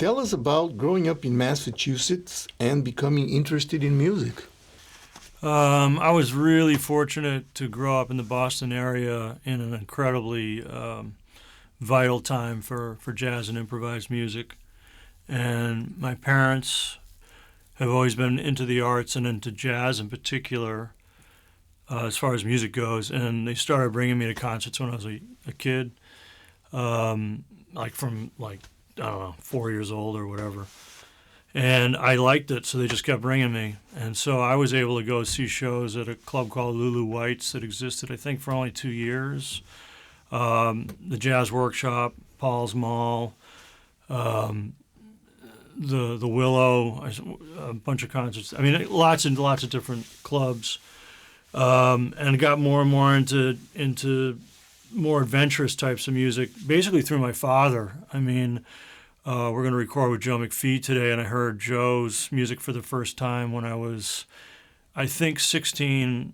Tell us about growing up in Massachusetts and becoming interested in music. I was really fortunate to grow up in the Boston area in an incredibly vital time for jazz and improvised music. And my parents have always been into the arts and into jazz in particular, as far as music goes. And they started bringing me to concerts when I was a kid, I don't know, 4 years old or whatever. And I liked it, so they just kept bringing me. And so I was able to go see shows at a club called Lulu White's that existed, I think, for only 2 years. The Jazz Workshop, Paul's Mall, the Willow, a bunch of concerts. I mean, lots and lots of different clubs. And got more and more into more adventurous types of music, basically through my father. I mean, we're going to record with Joe McPHEE today, and I heard Joe's music for the first time when I was, I think, 16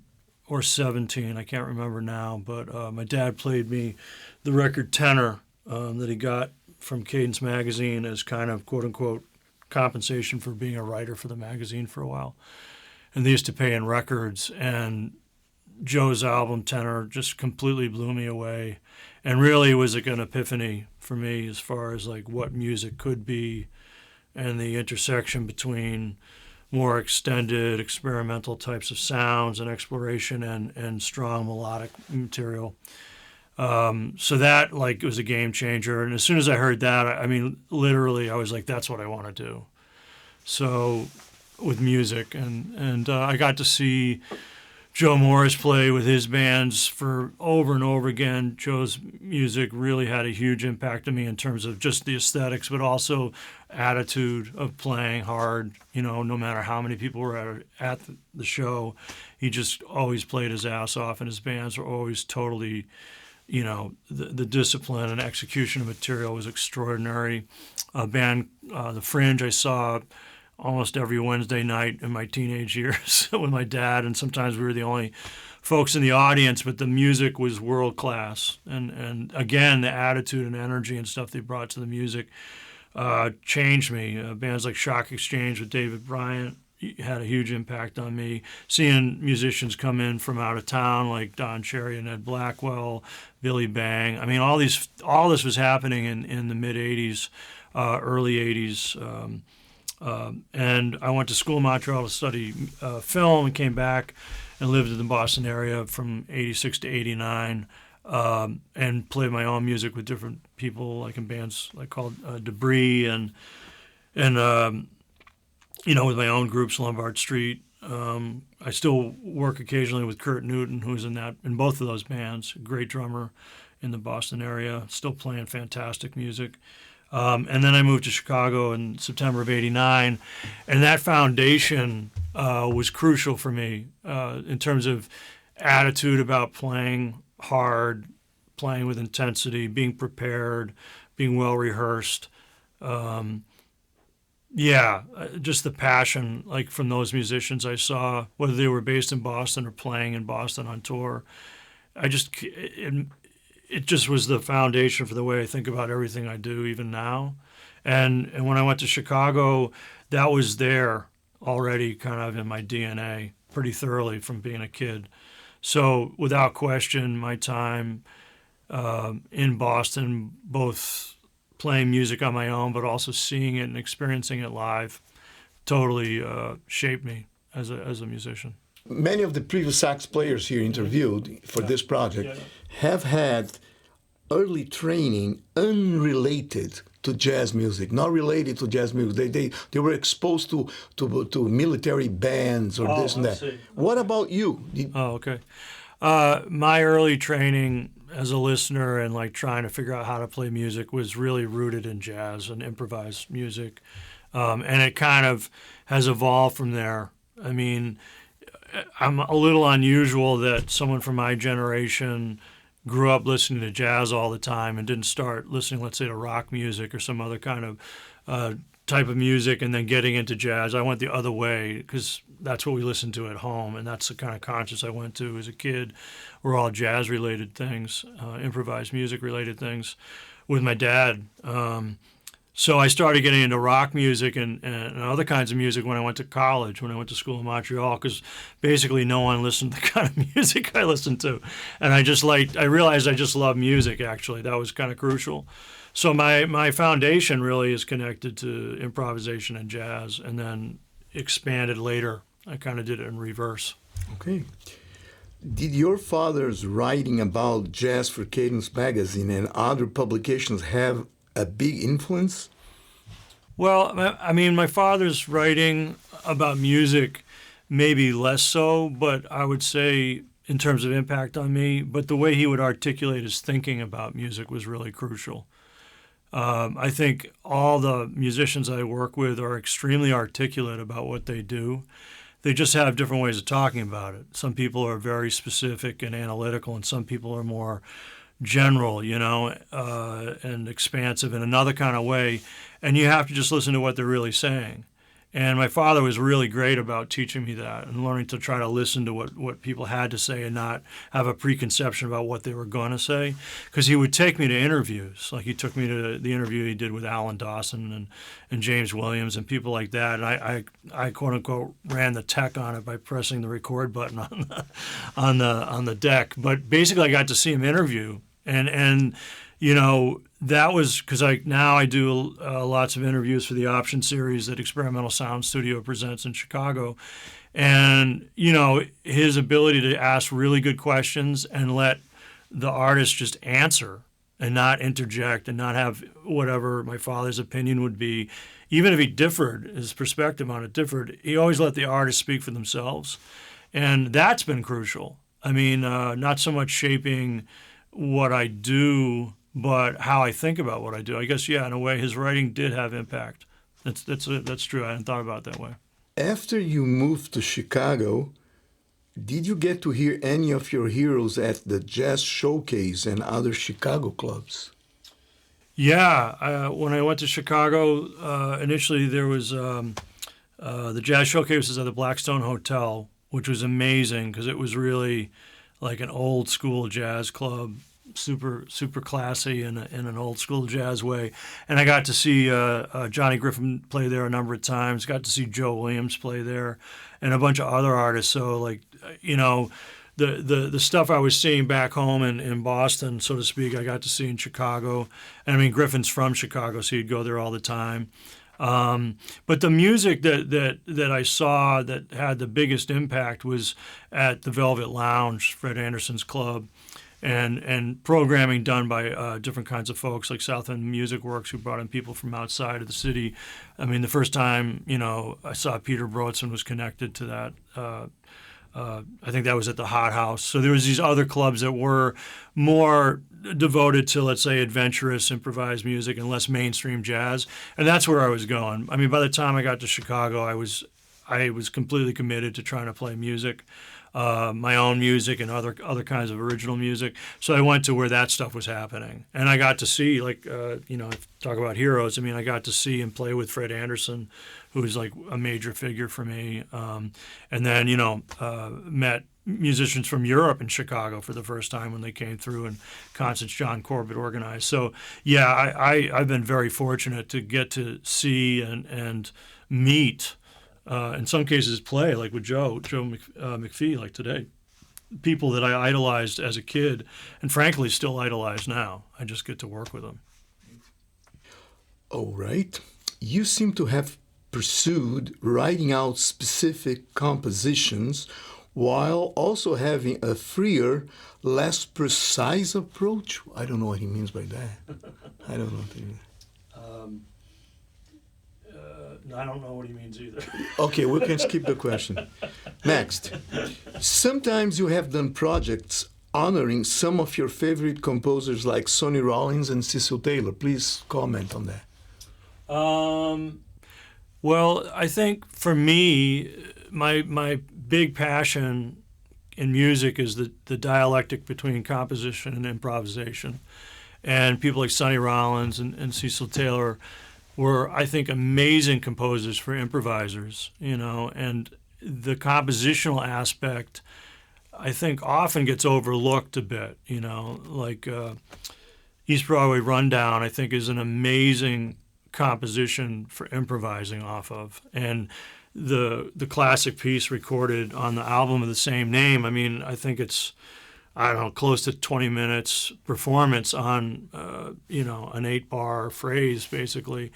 or 17. I can't remember now, but my dad played me the record Tenor that he got from Cadence magazine as kind of, quote-unquote, compensation for being a writer for the magazine for a while. And they used to pay in records, and Joe's album Tenor just completely blew me away, and really was like an epiphany for me as far as like what music could be and the intersection between more extended experimental types of sounds and exploration and strong melodic material. So that like was a game changer, and as soon as I heard that, I mean literally I was like, that's what I want to do. So with music, and I got to see Joe Morris play with his bands for over and over again. Joe's music really had a huge impact on me in terms of just the aesthetics, but also attitude of playing hard. You know, no matter how many people were at the show, he just always played his ass off, and his bands were always totally, you know, the discipline and execution of material was extraordinary. A band, The Fringe, I saw almost every Wednesday night in my teenage years with my dad, and sometimes we were the only folks in the audience, but the music was world class. And again, the attitude and energy and stuff they brought to the music changed me. Bands like Shock Exchange with David Bryant had a huge impact on me. Seeing musicians come in from out of town like Don Cherry and Ed Blackwell, Billy Bang. I mean, all this was happening in the mid 80s, early 80s. And I went to school in Montreal to study film, and came back and lived in the Boston area from 86 to 89, and played my own music with different people, like in bands like called Debris, and you know, with my own groups, Lombard Street. I still work occasionally with Kurt Newton, who's in both of those bands, a great drummer in the Boston area, still playing fantastic music. And then I moved to Chicago in September of '89, and that foundation was crucial for me in terms of attitude about playing hard, playing with intensity, being prepared, being well rehearsed. Just the passion, like from those musicians I saw, whether they were based in Boston or playing in Boston on tour. It just was the foundation for the way I think about everything I do, even now. And when I went to Chicago, that was there already kind of in my DNA pretty thoroughly from being a kid. So without question, my time in Boston, both playing music on my own, but also seeing it and experiencing it live, totally shaped me as a musician. Many of the previous sax players here interviewed for this project have had early training unrelated to jazz music, not related to jazz music. They were exposed to military bands or this and that. See. What about you? Okay. My early training as a listener and like trying to figure out how to play music was really rooted in jazz and improvised music. And it kind of has evolved from there. I mean, I'm a little unusual that someone from my generation grew up listening to jazz all the time and didn't start listening, let's say, to rock music or some other kind of type of music and then getting into jazz. I went the other way because that's what we listened to at home, and that's the kind of conscience I went to as a kid, were all jazz-related things, improvised music-related things with my dad. So I started getting into rock music and other kinds of music when I went to college, when I went to school in Montreal, because basically no one listened to the kind of music I listened to. And I realized I just love music, actually. That was kind of crucial. So my foundation really is connected to improvisation and jazz, and then expanded later. I kind of did it in reverse. Okay. Did your father's writing about jazz for Cadence Magazine and other publications have a big influence? Well, I mean, my father's writing about music, maybe less so, but I would say in terms of impact on me, but the way he would articulate his thinking about music was really crucial. I think all the musicians I work with are extremely articulate about what they do. They just have different ways of talking about it. Some people are very specific and analytical, and some people are more general, and expansive in another kind of way. And you have to just listen to what they're really saying. And my father was really great about teaching me that and learning to try to listen to what people had to say and not have a preconception about what they were going to say. Because he would take me to interviews. Like he took me to the interview he did with Alan Dawson and James Williams and people like that. And I quote unquote ran the tech on it by pressing the record button on the deck. But basically I got to see him interview. And that was because I do lots of interviews for the Option series that Experimental Sound Studio presents in Chicago. And, his ability to ask really good questions and let the artist just answer and not interject and not have whatever my father's opinion would be. Even if he differed, his perspective on it differed, he always let the artist speak for themselves. And that's been crucial. I mean, not so much shaping what I do, but how I think about what I do. I guess, in a way, his writing did have impact. That's true. I hadn't thought about it that way. After you moved to Chicago, did you get to hear any of your heroes at the Jazz Showcase and other Chicago clubs? Yeah. When I went to Chicago, initially there was the Jazz Showcase was at the Blackstone Hotel, which was amazing because it was really like an old school jazz club, super classy in an old school jazz way. And I got to see Johnny Griffin play there a number of times, got to see Joe Williams play there, and a bunch of other artists. So the stuff I was seeing back home in Boston, so to speak, I got to see in Chicago. And I mean, Griffin's from Chicago, so he'd go there all the time. But the music that I saw that had the biggest impact was at the Velvet Lounge, Fred Anderson's club, and programming done by different kinds of folks like South End Music Works, who brought in people from outside of the city. I mean, the first time, I saw Peter Broadson was connected to that. I think that was at the Hot House. So there was these other clubs that were more devoted to, let's say, adventurous improvised music and less mainstream jazz, and that's where I was going. I mean, by the time I got to Chicago, I was completely committed to trying to play music, my own music and other kinds of original music. So I went to where that stuff was happening, and I got to see, talk about heroes. I mean, I got to see and play with Fred Anderson, who was like a major figure for me, and then met musicians from Europe in Chicago for the first time when they came through, and concerts John Corbett organized. So yeah, I've been very fortunate to get to see and meet, in some cases play, like with Joe McPHEE, like today, people that I idolized as a kid and frankly still idolize now. I just get to work with them. All right. You seem to have pursued writing out specific compositions while also having a freer, less precise approach. I don't know what he means by that. I don't know what he means. I don't know what he means either. Okay, we can skip the question. Next. Sometimes you have done projects honoring some of your favorite composers like Sonny Rollins and Cecil Taylor. Please comment on that. Well, I think for me, my big passion in music is the dialectic between composition and improvisation. And people like Sonny Rollins and Cecil Taylor were, I think, amazing composers for improvisers, and the compositional aspect, I think, often gets overlooked a bit, like East Broadway Rundown, I think, is an amazing composition for improvising off of. And the classic piece recorded on the album of the same name, I mean, I think it's, I don't know, close to 20 minutes performance on, you know, an 8-bar phrase, basically.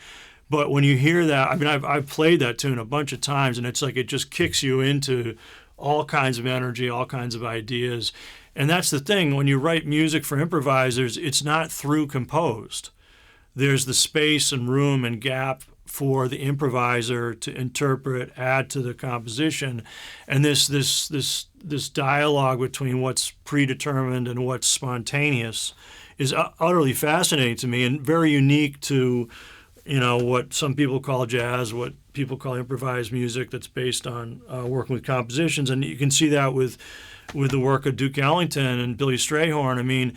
But when you hear that, I mean, I've played that tune a bunch of times, and it's like it just kicks you into all kinds of energy, all kinds of ideas. And that's the thing, when you write music for improvisers, it's not through composed. There's the space and room and gap for the improviser to interpret, add to the composition, and this dialogue between what's predetermined and what's spontaneous is utterly fascinating to me and very unique to, you know, what some people call jazz, what people call improvised music that's based on working with compositions. And you can see that with the work of Duke Ellington and Billy Strayhorn. I mean,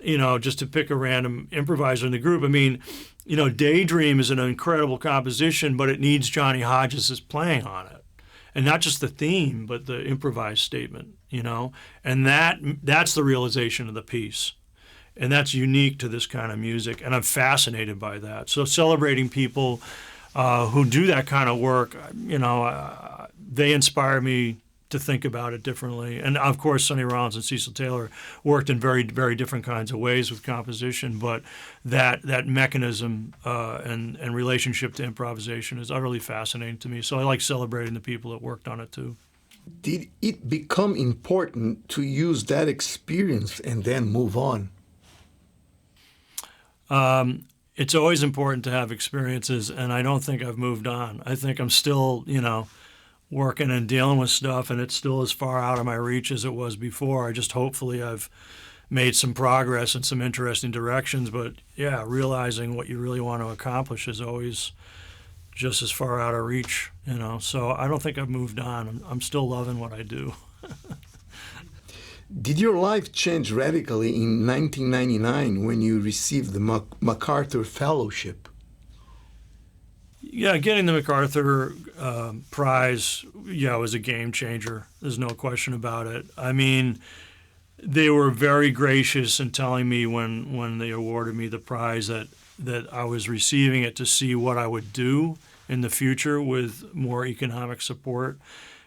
you know, just to pick a random improviser in the group, I mean, you know, Daydream is an incredible composition, but it needs Johnny Hodges' playing on it. And not just the theme, but the improvised statement, you know. And that's the realization of the piece. And that's unique to this kind of music, and I'm fascinated by that. So celebrating people who do that kind of work, you know, they inspire me to think about it differently. And of course, Sonny Rollins and Cecil Taylor worked in very, very different kinds of ways with composition, but that mechanism and relationship to improvisation is utterly fascinating to me. So I like celebrating the people that worked on it too. Did it become important to use that experience and then move on? It's always important to have experiences, and I don't think I've moved on. I think I'm still, you know, working and dealing with stuff, and it's still as far out of my reach as it was before. I just hopefully I've made some progress in some interesting directions. But yeah, realizing what you really want to accomplish is always just as far out of reach, you know. So I don't think I've moved on. I'm still loving what I do. Did your life change radically in 1999 when you received the MacArthur Fellowship? Yeah, getting the MacArthur Prize, yeah, was a game changer. There's no question about it. I mean, they were very gracious in telling me when they awarded me the prize that I was receiving it to see what I would do in the future with more economic support,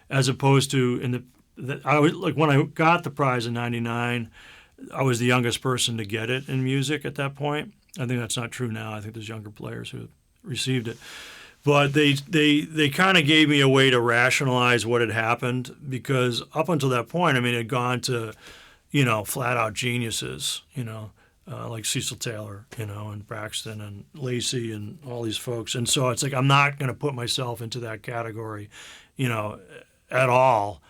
as opposed to I was like, when I got the prize in '99, I was the youngest person to get it in music at that point. I think that's not true now. I think there's younger players who received it. But they kind of gave me a way to rationalize what had happened, because up until that point, I mean, it had gone to, you know, flat out geniuses, you know, like Cecil Taylor, you know, and Braxton and Lacey and all these folks. And so it's like, I'm not going to put myself into that category, you know, at all.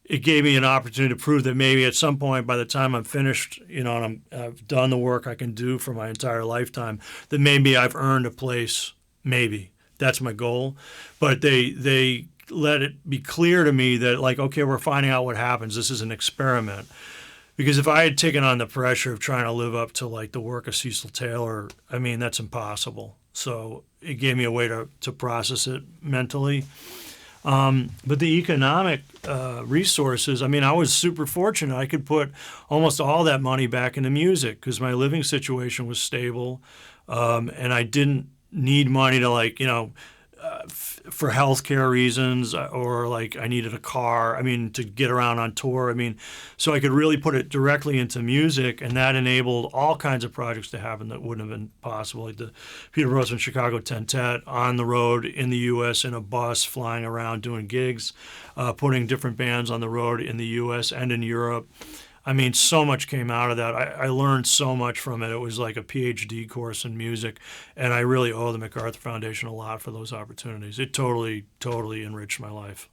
It gave me an opportunity to prove that maybe at some point, by the time I'm finished, you know, and I've done the work I can do for my entire lifetime, that maybe I've earned a place, maybe. That's my goal. But they let it be clear to me that, like, okay, we're finding out what happens. This is an experiment. Because if I had taken on the pressure of trying to live up to, like, the work of Cecil Taylor, I mean, that's impossible. So it gave me a way to process it mentally. But the economic resources, I mean, I was super fortunate. I could put almost all that money back into music because my living situation was stable, and I didn't need money to, like, you know, for healthcare reasons, or like I needed a car, I mean, to get around on tour. I mean, so I could really put it directly into music, and that enabled all kinds of projects to happen that wouldn't have been possible, like the Peter Brosman Chicago Tentet, on the road in the U.S. in a bus, flying around doing gigs, putting different bands on the road in the U.S. and in Europe. I mean, so much came out of that. I learned so much from it. It was like a PhD course in music, and I really owe the MacArthur Foundation a lot for those opportunities. It totally, totally enriched my life.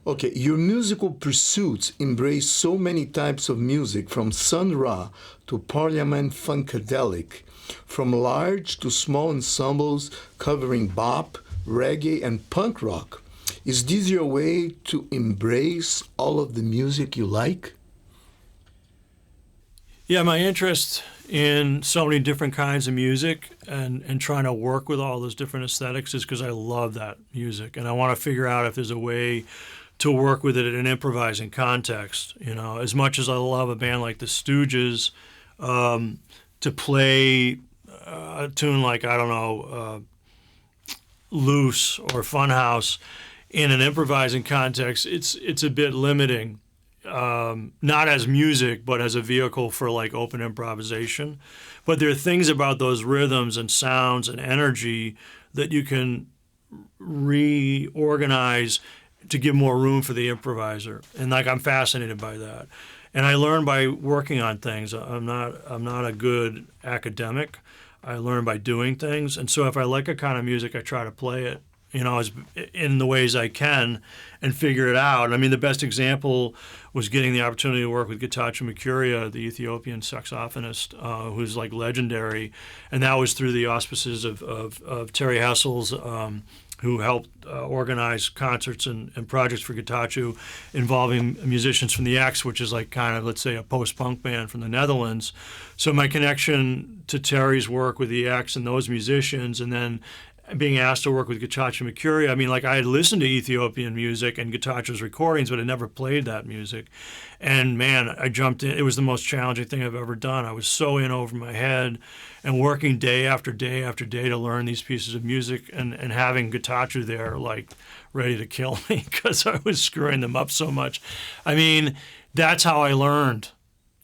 Okay, your musical pursuits embrace so many types of music, from Sun Ra to Parliament Funkadelic, from large to small ensembles covering bop, reggae, and punk rock. Is this your way to embrace all of the music you like? Yeah, my interest in so many different kinds of music and trying to work with all those different aesthetics is because I love that music, and I want to figure out if there's a way to work with it in an improvising context. You know, as much as I love a band like the Stooges, to play a tune like, I don't know, loose or funhouse in an improvising context, it's a bit limiting. Not as music, but as a vehicle for like open improvisation. But there are things about those rhythms and sounds and energy that you can reorganize to give more room for the improviser. And like I'm fascinated by that. And I learn by working on things. I'm not a good academic. I learn by doing things. And so if I like a kind of music, I try to play it, as in the ways I can and figure it out. I mean, the best example was getting the opportunity to work with Getachew McCurry, the Ethiopian saxophonist, who's like legendary. And that was through the auspices of Terry Hessels, who helped organize concerts and projects for Getachew involving musicians from the X, which is like kind of, let's say, a post-punk band from the Netherlands. So my connection to Terry's work with the X and those musicians, and then being asked to work with Getachew McCurry, I mean, like I had listened to Ethiopian music and Getachew's recordings, but I never played that music. And man, I jumped in. It was the most challenging thing I've ever done. I was so in over my head and working day after day after day to learn these pieces of music and having Getachew there like ready to kill me because I was screwing them up so much. I mean, that's how I learned.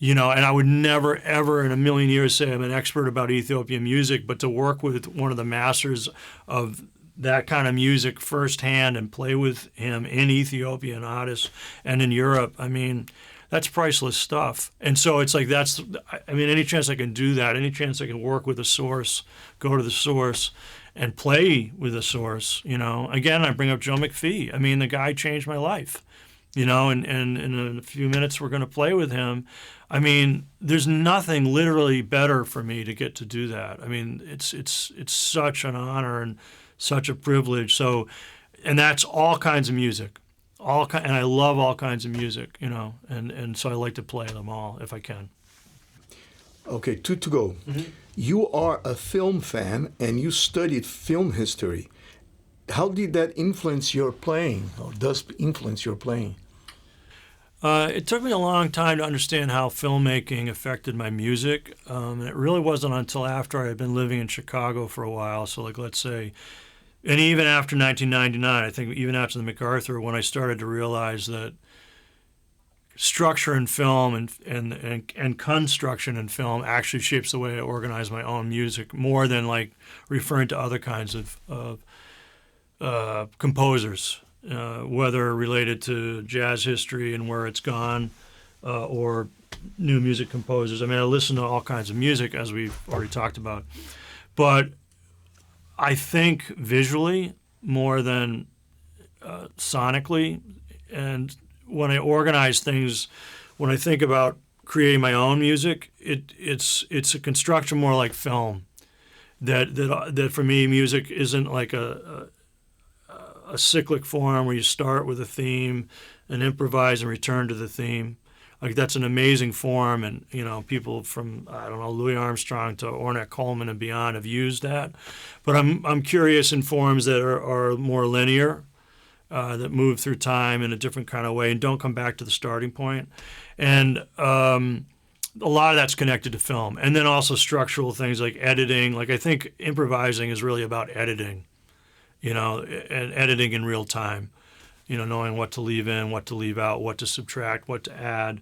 And I would never, ever in a million years say I'm an expert about Ethiopian music, but to work with one of the masters of that kind of music firsthand and play with him in Ethiopia and Addis and in Europe, I mean, that's priceless stuff. And so it's like any chance I can do that, any chance I can work with a source, go to the source and play with the source, Again, I bring up Joe McPHEE. I mean, the guy changed my life. And in a few minutes we're going to play with him. I mean, there's nothing literally better for me to get to do that. I mean, it's such an honor and such a privilege. So, and that's all kinds of music, and I love all kinds of music, and so I like to play them all if I can. Okay, two to go. Mm-hmm. You are a film fan and you studied film history. How did that influence your playing, or does influence your playing? It took me a long time to understand how filmmaking affected my music. And it really wasn't until after I had been living in Chicago for a while. So, like, let's say, and even after 1999, I think even after the MacArthur, when I started to realize that structure in film and construction in film actually shapes the way I organize my own music more than like referring to other kinds of composers. Whether related to jazz history and where it's gone, or new music composers. I mean, I listen to all kinds of music, as we've already talked about. But I think visually more than sonically. And when I organize things, when I think about creating my own music, it's a construction more like film. That for me, music isn't like a cyclic form where you start with a theme and improvise and return to the theme. Like that's an amazing form, and people from Louis Armstrong to Ornette Coleman and beyond have used that. But I'm curious in forms that are more linear, that move through time in a different kind of way and don't come back to the starting point. And a lot of that's connected to film, and then also structural things like editing. Like I think improvising is really about editing. And editing in real time, knowing what to leave in, what to leave out, what to subtract, what to add,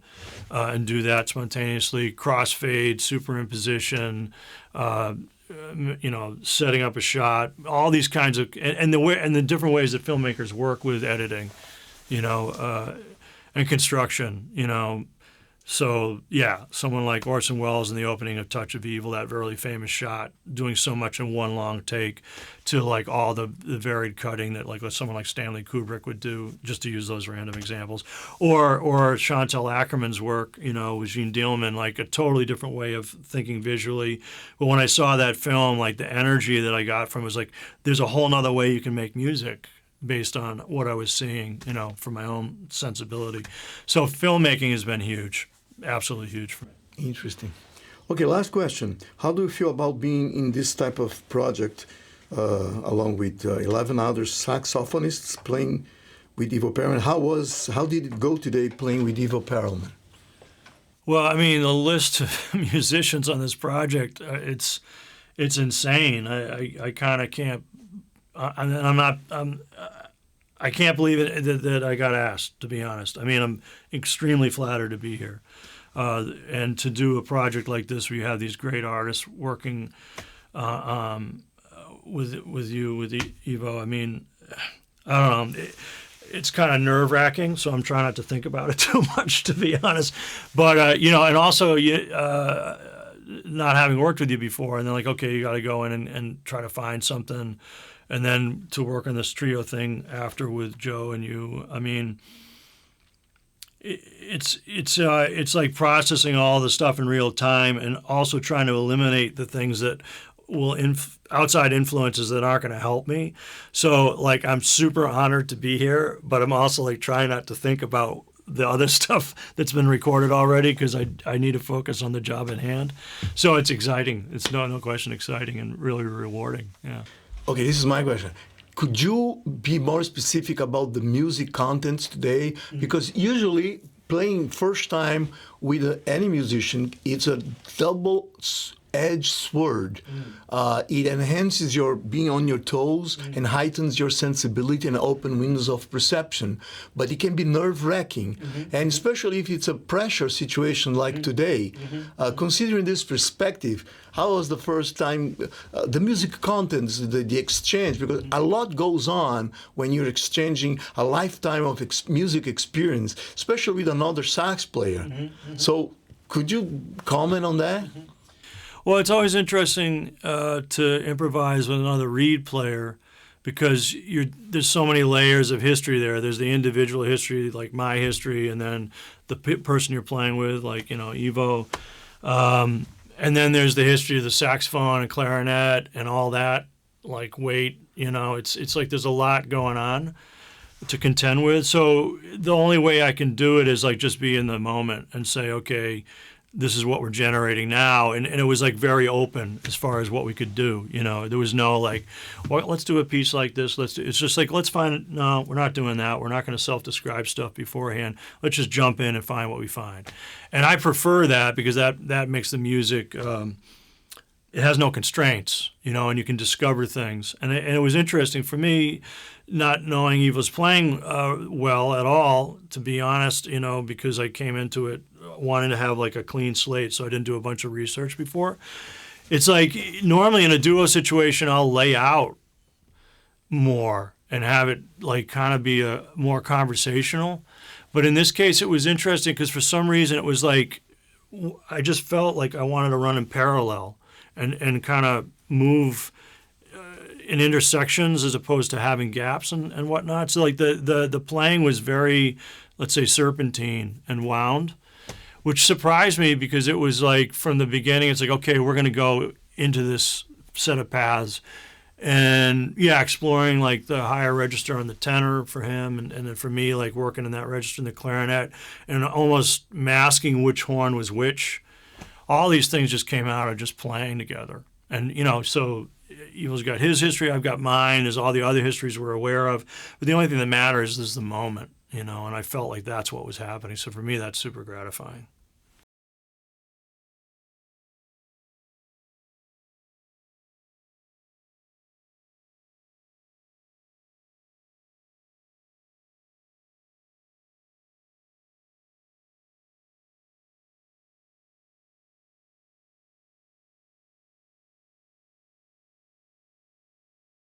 and do that spontaneously. Crossfade, superimposition, setting up a shot, all these kinds of, and the different ways that filmmakers work with editing, and construction, So, yeah, someone like Orson Welles in the opening of Touch of Evil, that very famous shot, doing so much in one long take, to like all the varied cutting that like someone like Stanley Kubrick would do, just to use those random examples. Or Chantal Ackerman's work, with Jean Dielman, like a totally different way of thinking visually. But when I saw that film, like the energy that I got from it was like, there's a whole nother way you can make music based on what I was seeing, from my own sensibility. So filmmaking has been huge. Absolutely huge for me. Interesting. Okay, last question. How do you feel about being in this type of project along with 11 other saxophonists playing with Ivo Perelman? How did it go today playing with Ivo Perelman? Well, I mean, the list of musicians on this project, it's insane. I kind of can't and I'm not. I can't believe it that I got asked, to be honest. I mean, I'm extremely flattered to be here, and to do a project like this where you have these great artists working with you, with Ivo. I mean, I don't know. It's kind of nerve-wracking, so I'm trying not to think about it too much, to be honest. But you know, and also not having worked with you before, and then like, okay, you got to go in and try to find something. And then to work on this trio thing after with Joe and you, I mean, it's like processing all the stuff in real time and also trying to eliminate the things that will outside influences that aren't going to help me. So like I'm super honored to be here, but I'm also like trying not to think about the other stuff that's been recorded already because I need to focus on the job at hand. So it's exciting. It's no question exciting and really rewarding. Yeah. Okay, this is my question. Could you be more specific about the music contents today? Because usually playing first time with any musician, it's a double-edged sword. It enhances your being on your toes and heightens your sensibility and open windows of perception. But it can be nerve-wracking, and especially if it's a pressure situation like today. Considering this perspective, how was the first time, the music contents, the exchange, because a lot goes on when you're exchanging a lifetime of music experience, especially with another sax player. So could you comment on that? Well, it's always interesting to improvise with another reed player because there's so many layers of history there. There's the individual history, like my history, and then the person you're playing with, like, you know, Ivo. And then there's the history of the saxophone and clarinet and all that, like weight, you know, it's like there's a lot going on to contend with. So the only way I can do it is like just be in the moment and say, okay, this is what we're generating now. And it was like very open as far as what we could do. You know, there was no like, well, let's do a piece like this. It's just like, let's find, no, we're not doing that. We're not going to self-describe stuff beforehand. Let's just jump in and find what we find. And I prefer that because that makes the music, it has no constraints, you know, and you can discover things. And it was interesting for me, not knowing Ivo's playing well at all, to be honest, you know, because I came into it wanting to have like a clean slate, so I didn't do a bunch of research before. It's like normally in a duo situation, I'll lay out more and have it like kind of be a more conversational. But in this case, it was interesting because for some reason it was like I just felt like I wanted to run in parallel and kind of move in intersections as opposed to having gaps and whatnot. So like the playing was very, let's say, serpentine and wound, which surprised me because it was like from the beginning, it's like, okay, we're going to go into this set of paths. And yeah, exploring like the higher register on the tenor for him, and then for me, like working in that register in the clarinet and almost masking which horn was which. All these things just came out of just playing together. And, you know, so Ivo's got his history, I've got mine, there's all the other histories we're aware of. But the only thing that matters is the moment, you know, and I felt like that's what was happening. So for me, that's super gratifying.